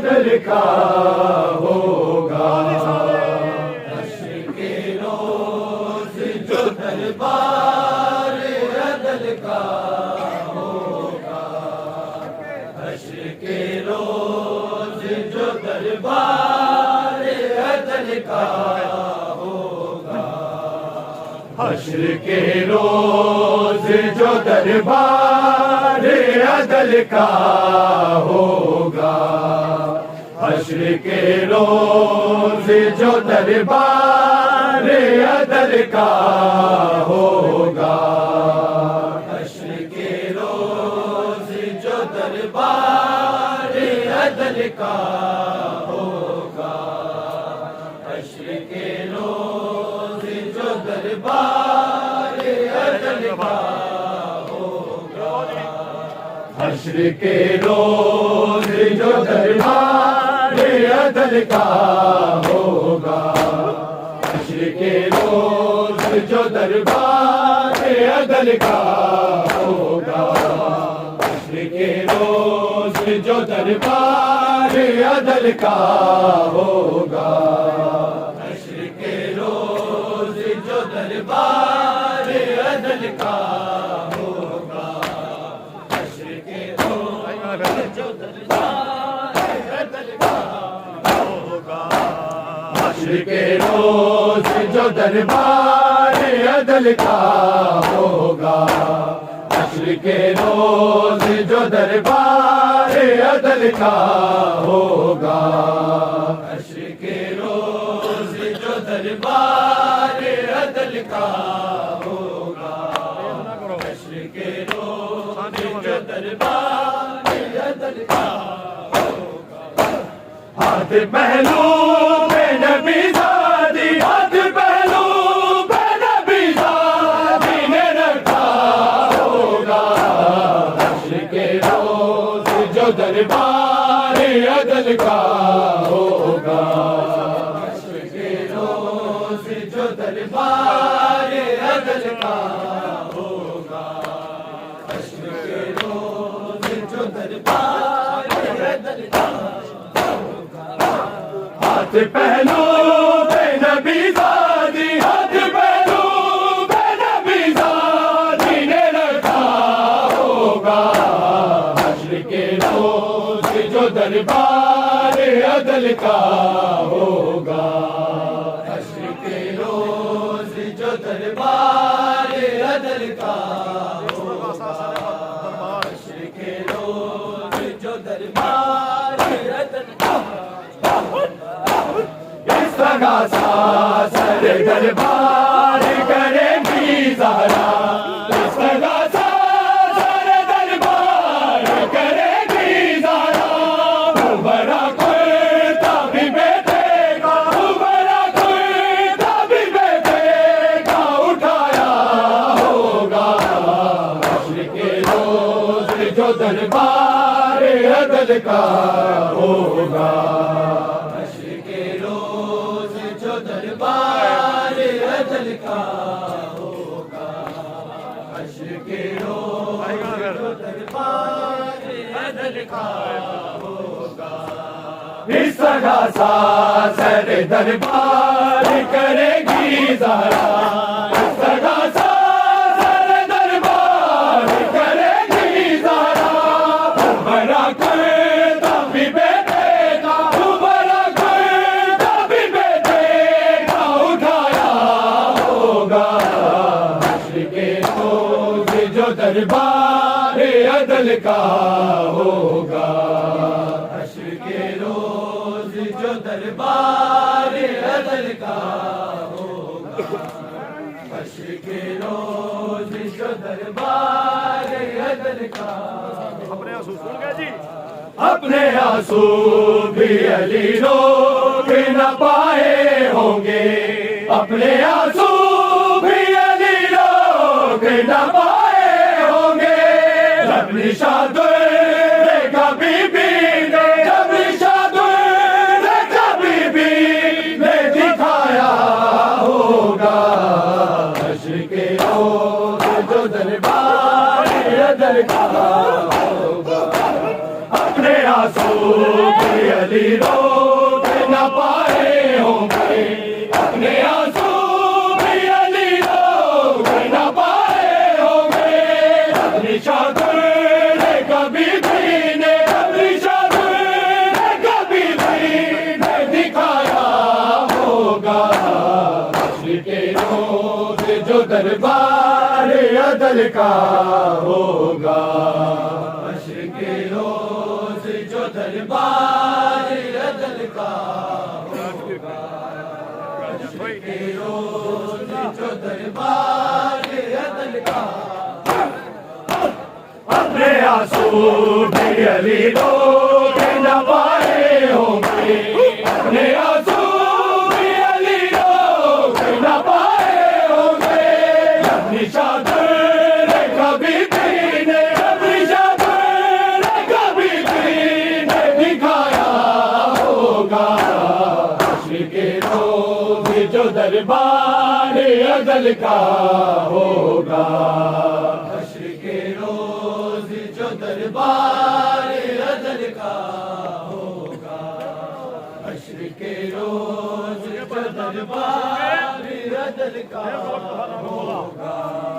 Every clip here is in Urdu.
عدل کا ہوگا، حشر کے روز جو دربار عدل کا ہوگا، حشر کے روز جو دربار عدل کا ہوگا، حشر کے روز جو دربار عدل کا ہوگا، حشر کے روز جو دربار عدل کا ہوگا، حشر کے روز جو دربار عدل کا ہوگا، حشر کے روز جو دربار عدل کا ہوگا، حشر کے روز جو دربار عدل کا ہوگا، حشر کے روز جو دربار عدل کا ہوگا، حشر کے روز جو دربار عدل کا ہوگا، حشر کے روز جو دربار عدل کا ہوگا، حشر کے روز جو دربار عدل کا ہوگا، حشر کے روز جو دربار عدل کا ہوگا، حشر کے روز جو دربار عدل کا ہوگا، حشر کے روز جو دربار عدل کا ہوگا، حشر کے روز جو دربار عدل کا ہوگا، ہاتھ پہلو پہ نبی زادی، ہاتھ پہلو پہ نبی زادی نے رکھا ہوگا، حشر کے روز جو دربار عدل کا ہوگا، حشر کے روز جو دربار عدل کا ہوگا، حشر کے روز جو دربار عدل کا ہوگا، ہاتھ پہلو پہ نبی زادی، ہاتھ پہلو پہ نبی زادی نے رکھا ہوگا، حشر کے روز جو دربار عدل کا ہوگا، حشر کے روز جو دربار عدل کا ہوگا، حشر کے روز جو دربار عدل کا ہوگا، اس طرح سا سر دربار کرے گی زہرا، اس طرح سا سر دربار کرے گی زہرا، بڑا کرتا بھی بیٹے کا، بڑا کرتا بھی بیٹے کا اٹھایا ہوگا، حشر کے روز جو دربار عدل کا ہوگا، حشر کے روز جو دربار عدل کا ہوگا، حشر کے روز جو دربار عدل کا ہوگا، اس طرح سا سر دربار کرے گی زہرا، اس طرح سا سر دربار کرے گی زہرا، بڑا کرتا بھی بیٹے کا، بڑا کرتا بھی بیٹے کا اٹھایا ہوگا، حشر کے روز جو دربار عدل کا ہوگا، حشر کے روز جو دربار عدل کا ہوگا، حشر کے روز جو دربار عدل کا اپنے آنسو بھی علی روک نہ پائے ہوں گے، اپنے آنسو بھی علی روک نہ پائے ہوں گے، جب نشاد کبھی بھی جب نشاد کبھی بھی نے دکھایا ہوگا، حشر کے روز جو دربار عدل کا ہوگا، اپنے آنسو بھی علی کبھی روک نہ پائے ہوں گے اپنے آنسو بھی علی روک نہ پائے ہوں گے اپنی شادر نے کبھی بھی نے اپنی شادر نے کبھی بھی نے دکھایا ہوگا حشر کے روز جو دربار عدل کا ہوگا حشر کے روز جو دربار عدل کا ہوگا حشر کے روز جو دربار عدل کا اپنے آنسو بھی علی روک نہ پائے ہوں گے اپنے آنسو بھی علی روک نہ پائے ہوں گے اپنی شادر نے کبھی بھی نے اپنی شادر نے کبھی بھی نے دکھایا ہوگا حشر کے روز جو دربار عدل کا ہوگا حشر کے روز جو دربار عدل کا ہوگا حشر کے روز جو دربار عدل کا ہوگا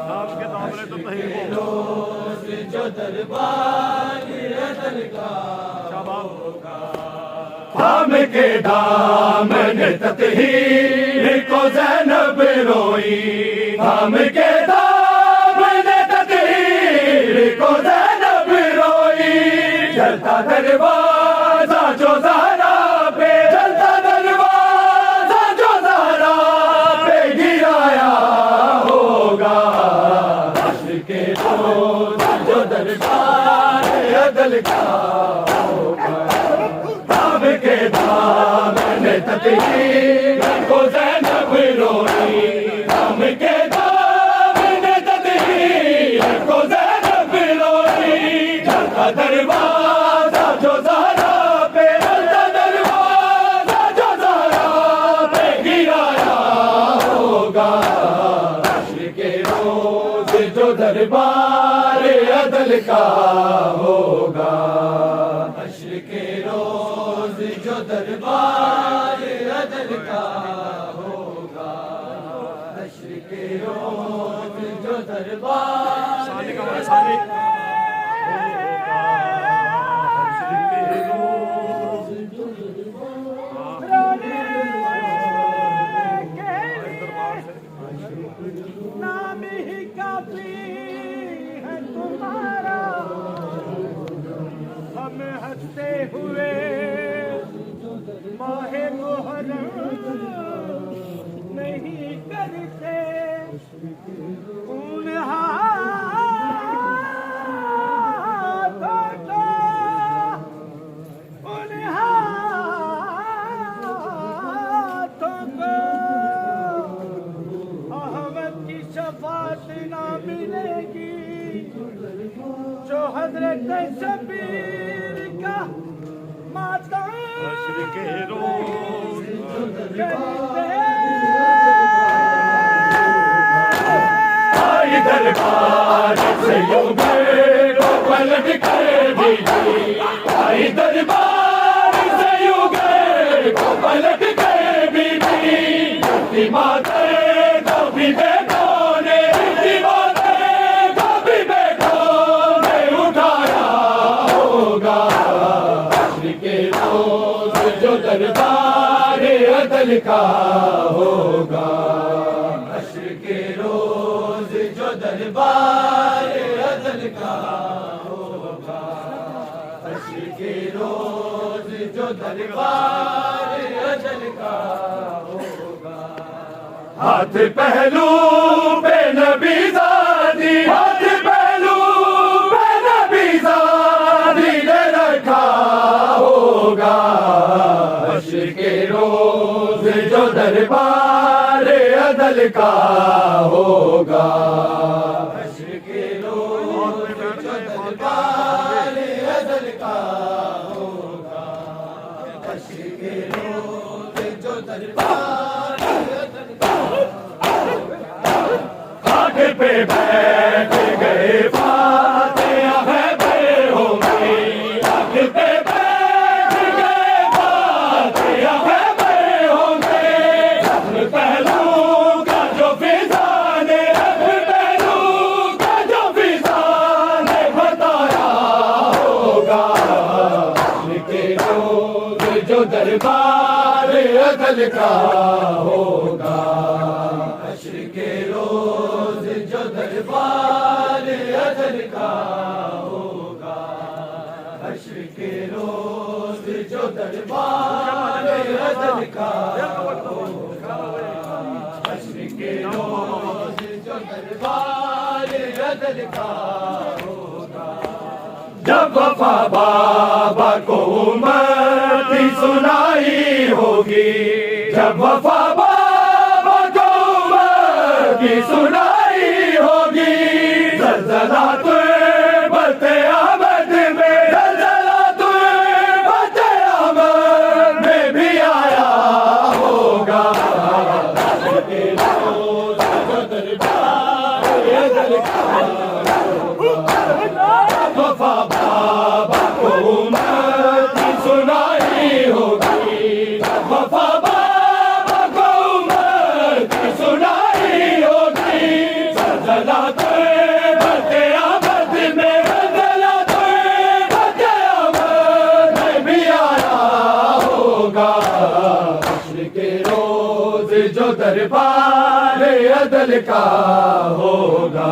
حشر کے روز جو دربار عدل کا ہوگا تھام کے دامن تطہیر کو زینب روئی تھام کے دامن تطہیر کو زینب روئی جلتا دروازہ جو زہرا پہ جلتا دروازہ جو زہرا پہ گرایا ہوگا حشر کے روز جو دربار عدل کا ہوگا تھام کے دامن تطہیر کو زینب روئی تھام کے دامن تطہیر کو زینب روئی جلتا دروازہ جو زہرا پہ جلتا دروازہ جو زہرا پہ گرایا ہوگا حشر کے روز جو دربار عدل کا ہوگا حشر کے روز جو دربار عدل کا ہوگا حشر کے روز جو دربار عدل کا ہوگا نام ہی کافی ہے تمہارا ہم ہنستے ہوئے ماہ محرم نہیں کرتے ان شفاعت نہ ملے گی جو حضرت شبیر کا ماتم حشر کے روز آئی دربار سے یوں گئے تو پلٹ کر بھی آئی دربار سے یوں گئے تو پلٹ کر بھی ماتر کو بھی دربار عدل کا ہوگا حشر کے روز جو دربار عدل کا ہوگا حشر کے روز جو دربار عدل کا ہوگا ہاتھ پہلو پہ نبی زادی ہاتھ پہلو پہ نبی زادی نے رکھا ہوگا حشر کے روز جو دربار عدل کا ہوگا حشر کے روز جو دربار عدل کا ہوگا حشر کے روز جو دربار عدل کا ہوگا آگ پہ بیٹھ گئے فاتح ہے بے ہوں گے آگ پہ بیٹھ گئے روز جو دربار عدل کا ہوگا، حشر کے روز جو دربار عدل کا ہوگا، حشر کے روز جو دربار عدل کا ہوگا، حشر کے روز جو دربار عدل کا ہوگا، جب وفا بابا کو امت کی سنائی ہوگی، جب وفا بابا کو امت کی سنائی ہوگی، زلزلہ بت احمد میں، زلزلہ بت احمد میں بھی آیا ہوگا، کے روز جو دربار عدل کا وفا بابا کو امت کی سنائی ہوگی، وفا بابا کو امت کی سنائی ہوگی، زلزلہ بت احمد میں، زلزلہ بت احمد میں بھی آیا ہوگا، حشر کے روز جو دربار عدل کا ہوگا۔